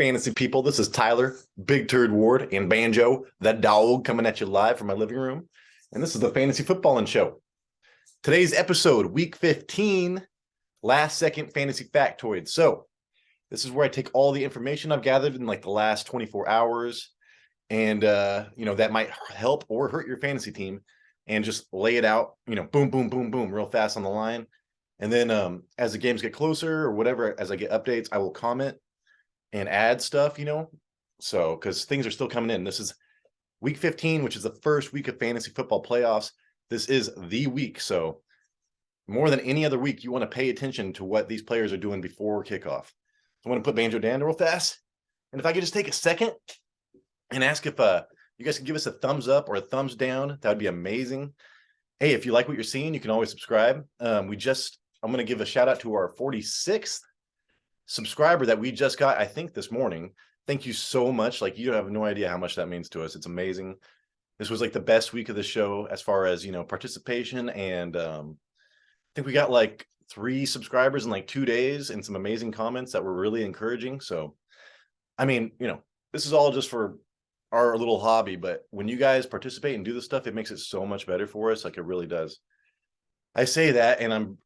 fantasy people? This is Tyler, Big Turd Ward, and Banjo, the dog, coming at you live from my living room. And this is the Fantasy Footballin' Show. Today's episode, Week 15, last second fantasy factoids. So this is where I take all the information I've gathered in like the last 24 hours, and that might help or hurt your fantasy team, and just lay it out, boom, boom, boom, boom, real fast on the line. And then as the games get closer or whatever, as I get updates, I will comment and add stuff, so because things are still coming in. This is week 15, which is the first week of fantasy football playoffs. This is the week. So more than any other week, you want to pay attention to what these players are doing before kickoff. So I want to put Banjo down real fast. And if I could just take a second and ask if you guys can give us a thumbs up or a thumbs down, that would be amazing. Hey, if you like what you're seeing, you can always subscribe. I'm going to give a shout out to our 46th subscriber that we just got, I think, this morning. Thank you so much. Like, you have no idea how much that means to us. It's amazing. This was like the best week of the show as far as, participation. And I think we got like 3 subscribers in like 2 days and some amazing comments that were really encouraging. So, I mean, this is all just for our little hobby, but when you guys participate and do this stuff, it makes it so much better for us. Like, it really does. I say that, and I'm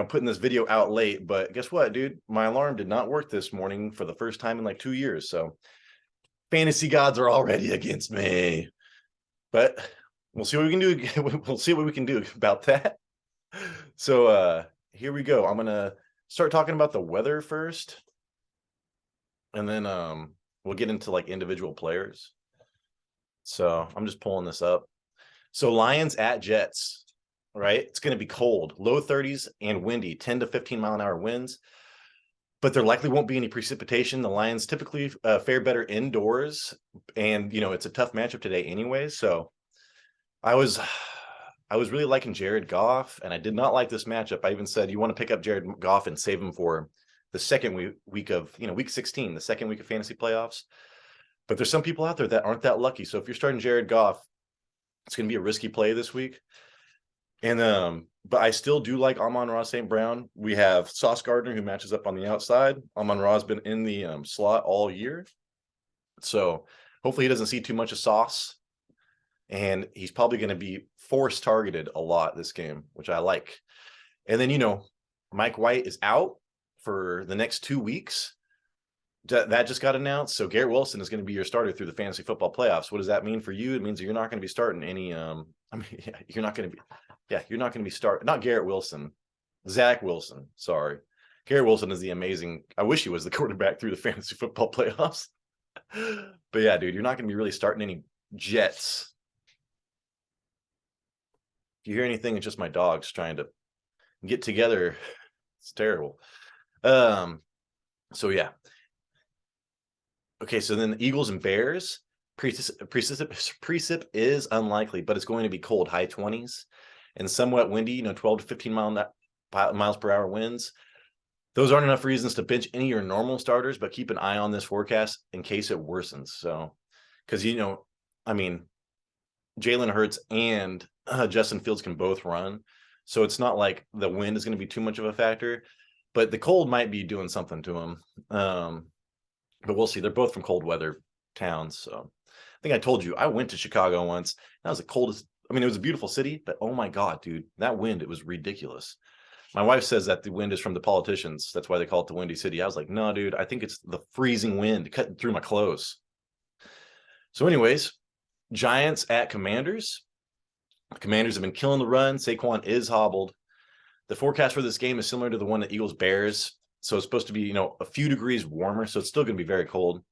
putting this video out late, but guess what, dude? My alarm did not work this morning for the first time in like 2 years. So fantasy gods are already against me, but we'll see what we can do. We'll see what we can do about that. So here we go. I'm going to start talking about the weather first, and then we'll get into like individual players. So I'm just pulling this up. So Lions at Jets. Right, it's going to be cold, low 30s and windy, 10 to 15 mile an hour winds, but there likely won't be any precipitation. The Lions typically fare better indoors, and it's a tough matchup today anyways. So I was really liking Jared Goff, and I did not like this matchup. I even said, you want to pick up Jared Goff and save him for the second week of week 16, the second week of fantasy playoffs. But there's some people out there that aren't that lucky. So if you're starting Jared Goff, it's going to be a risky play this week. And but I still do like Amon-Ra St. Brown. We have Sauce Gardner, who matches up on the outside. Amon-Ra's been in the slot all year, so hopefully he doesn't see too much of Sauce, and he's probably going to be force targeted a lot this game, which I like. And then Mike White is out for the next 2 weeks. That just got announced. So Garrett Wilson is going to be your starter through the fantasy football playoffs. What does that mean for you? It means you're not going to be starting any you're not going to be starting, not Garrett Wilson, Zach Wilson. Sorry. Garrett Wilson is the amazing, I wish he was the quarterback through the fantasy football playoffs. But yeah, dude, you're not going to be really starting any Jets. If you hear anything, it's just my dogs trying to get together. It's terrible. So yeah. Okay, so then the Eagles and Bears. Precip is unlikely, but it's going to be cold, high 20s, and somewhat windy, 12 to 15 miles per hour winds. Those aren't enough reasons to bench any of your normal starters, but keep an eye on this forecast in case it worsens. So, because, Jalen Hurts and Justin Fields can both run. So it's not like the wind is going to be too much of a factor, but the cold might be doing something to them. But we'll see. They're both from cold weather towns. So I think I told you I went to Chicago once. That was the coldest. I mean, it was a beautiful city, but oh my God, dude, that wind, it was ridiculous. My wife says that the wind is from the politicians. That's why they call it the Windy City. I was like, no, dude, I think it's the freezing wind cutting through my clothes. So anyways, Giants at Commanders. The Commanders have been killing the run. Saquon is hobbled. The forecast for this game is similar to the one at Eagles-Bears. So it's supposed to be, a few degrees warmer. So it's still going to be very cold.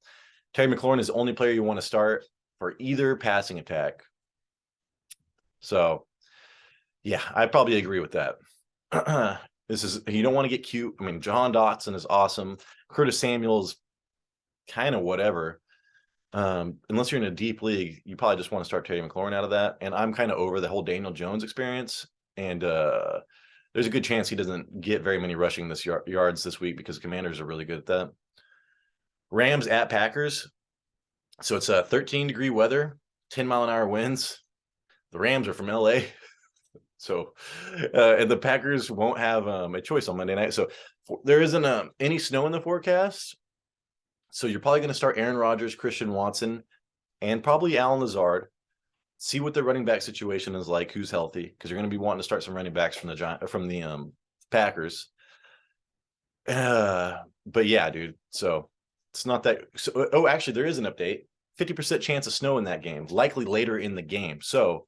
Terry McLaurin is the only player you want to start for either passing attack. So, yeah, I probably agree with that. You don't want to get cute. I mean, John Dotson is awesome. Curtis Samuel's kind of whatever. Unless you're in a deep league, you probably just want to start Terry McLaurin out of that. And I'm kind of over the whole Daniel Jones experience. And there's a good chance he doesn't get very many rushing yards this week because Commanders are really good at that. Rams at Packers. So it's a 13-degree weather, 10-mile-an-hour winds. The Rams are from LA. So, and the Packers won't have a choice on Monday night. So there isn't any snow in the forecast. So you're probably going to start Aaron Rodgers, Christian Watson, and probably Allen Lazard. See what their running back situation is like, who's healthy, because you're going to be wanting to start some running backs from the Packers. But yeah, dude. So it's not that. So, oh, actually, there is an update. 50% chance of snow in that game, likely later in the game. So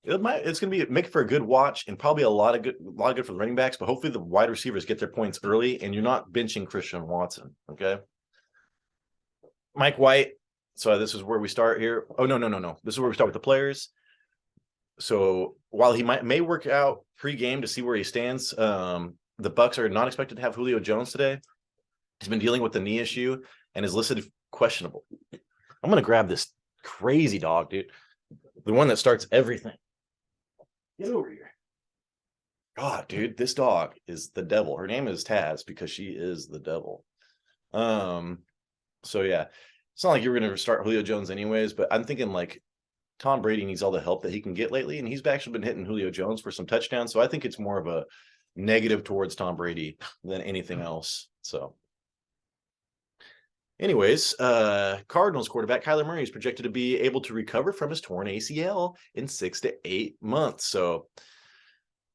it's going to be make for a good watch and probably a lot of good for the running backs. But hopefully the wide receivers get their points early, and you're not benching Christian Watson. Okay. Mike White. So this is where we start here. Oh no. This is where we start with the players. So while he may work out pre-game to see where he stands, the Bucks are not expected to have Julio Jones today. He's been dealing with the knee issue and is listed questionable. I'm gonna grab this crazy dog, dude. The one that starts everything. Get over here. God, dude, this dog is the devil. Her name is Taz because she is the devil. So yeah, it's not like you're gonna start Julio Jones anyways, but I'm thinking like Tom Brady needs all the help that he can get lately, and he's actually been hitting Julio Jones for some touchdowns. So I think it's more of a negative towards Tom Brady than anything else. So anyways, Cardinals quarterback Kyler Murray is projected to be able to recover from his torn ACL in 6 to 8 months. So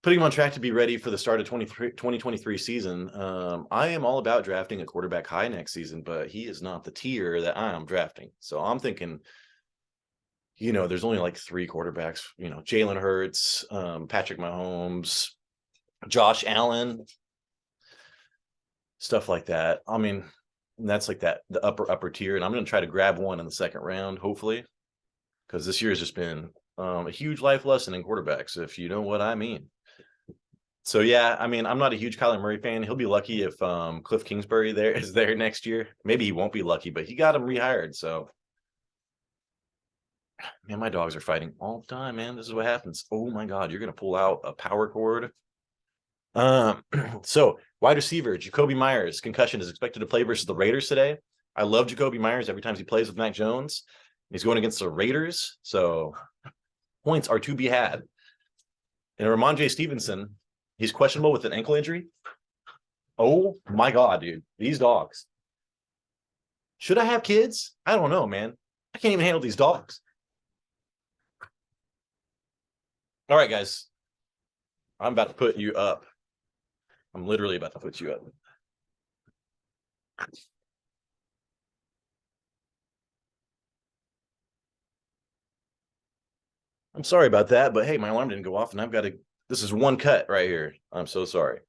putting him on track to be ready for the start of 2023 season. I am all about drafting a quarterback high next season, but he is not the tier that I am drafting. So I'm thinking, there's only like 3 quarterbacks, Jalen Hurts, Patrick Mahomes, Josh Allen, stuff like that. I mean, that's like the upper tier. And I'm going to try to grab one in the second round, hopefully, because this year has just been a huge life lesson in quarterbacks, if you know what I mean. So yeah, I mean, I'm not a huge Kyler Murray fan. He'll be lucky if Cliff Kingsbury is there next year. Maybe he won't be lucky, but he got him rehired. So man, my dogs are fighting all the time, man. This is what happens. Oh my God, you're gonna pull out a power cord. So wide receiver Jakobi Myers, concussion, is expected to play versus the Raiders today. I love Jakobi Myers every time he plays with Mac Jones. He's going against the Raiders, so points are to be had. And Rhamondre Stevenson, he's questionable with an ankle injury. Oh my God, dude. These dogs. Should I have kids? I don't know, man. I can't even handle these dogs. All right, guys. I'm about to put you up. I'm literally about to put you up. I'm sorry about that, but hey, my alarm didn't go off, and this is one cut right here. I'm so sorry.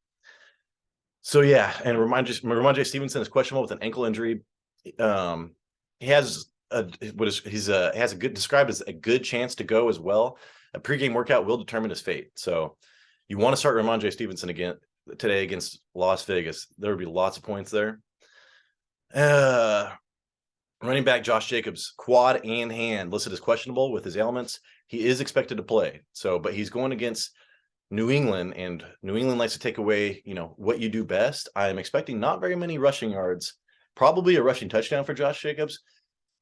So yeah, and Rhamondre Stevenson is questionable with an ankle injury. He has described as a good chance to go as well. A pregame workout will determine his fate. So you want to start Rhamondre Stevenson again today against Las Vegas. There would be lots of points there. Running back Josh Jacobs, quad and hand, listed as questionable with his ailments. He is expected to play. So, but he's going against New England, and New England likes to take away, what you do best. I am expecting not very many rushing yards, probably a rushing touchdown for Josh Jacobs.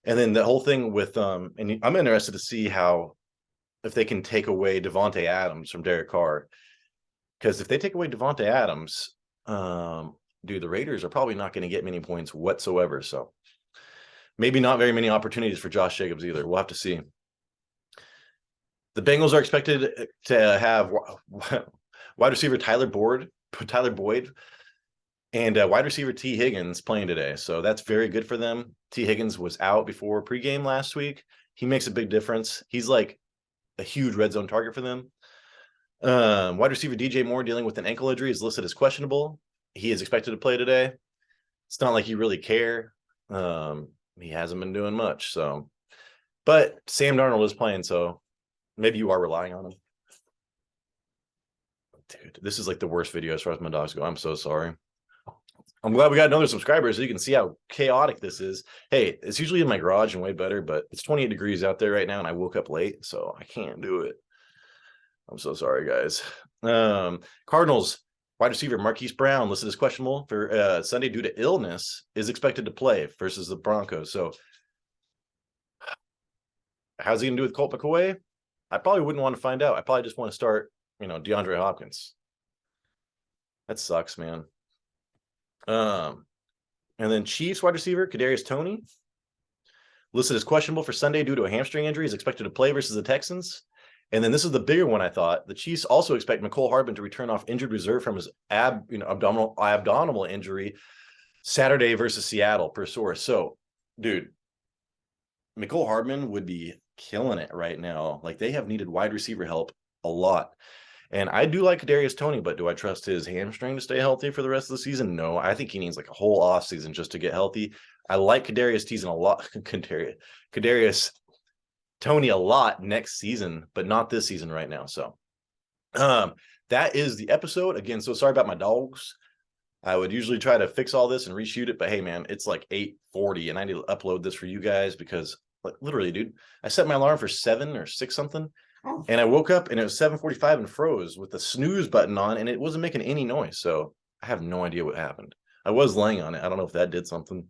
And then the whole thing with and I'm interested to see if they can take away Devontae Adams from Derek Carr. Because if they take away Devontae Adams, the Raiders are probably not going to get many points whatsoever. So maybe not very many opportunities for Josh Jacobs either. We'll have to see. The Bengals are expected to have wide receiver Tyler Boyd and wide receiver T. Higgins playing today. So that's very good for them. T. Higgins was out before pregame last week. He makes a big difference. He's like a huge red zone target for them. Wide receiver DJ Moore, dealing with an ankle injury, is listed as questionable. He is expected to play today. It's not like you really care. He hasn't been doing much. So, but Sam Darnold is playing, so maybe you are relying on him. Dude, this is like the worst video as far as my dogs go. I'm so sorry. I'm glad we got another subscriber so you can see how chaotic this is. Hey, it's usually in my garage and way better, but it's 28 degrees out there right now, and I woke up late, so I can't do it. I'm so sorry, guys. Cardinals wide receiver Marquise Brown, listed as questionable for Sunday due to illness, is expected to play versus the Broncos. So how's he going to do with Colt McCoy? I probably wouldn't want to find out. I probably just want to start, DeAndre Hopkins. That sucks, man. And then Chiefs wide receiver, Kadarius Toney, listed as questionable for Sunday due to a hamstring injury, is expected to play versus the Texans. And then this is the bigger one, I thought. The Chiefs also expect Mecole Hardman to return off injured reserve from his abdominal injury Saturday versus Seattle, per source. So, dude, Mecole Hardman would be killing it right now. Like, they have needed wide receiver help a lot. And I do like Kadarius Toney, but do I trust his hamstring to stay healthy for the rest of the season? No, I think he needs like a whole offseason just to get healthy. I like Kadarius Toney a lot next season, but not this season right now. So that is the episode. Again, so sorry about my dogs. I would usually try to fix all this and reshoot it, but hey, man, it's like 8:40 and I need to upload this for you guys because like literally, dude, I set my alarm for 7 or 6 something. And I woke up and it was 7:45 and froze with the snooze button on and it wasn't making any noise. So I have no idea what happened. I was laying on it. I don't know if that did something.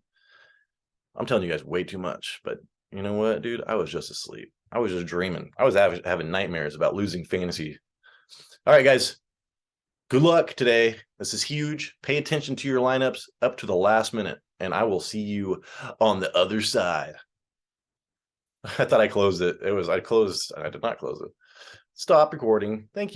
I'm telling you guys way too much, but you know what, dude? I was just asleep. I was just dreaming. I was having nightmares about losing fantasy. All right, guys. Good luck today. This is huge. Pay attention to your lineups up to the last minute, and I will see you on the other side. I thought I closed it. I did not close it. Stop recording. Thank you.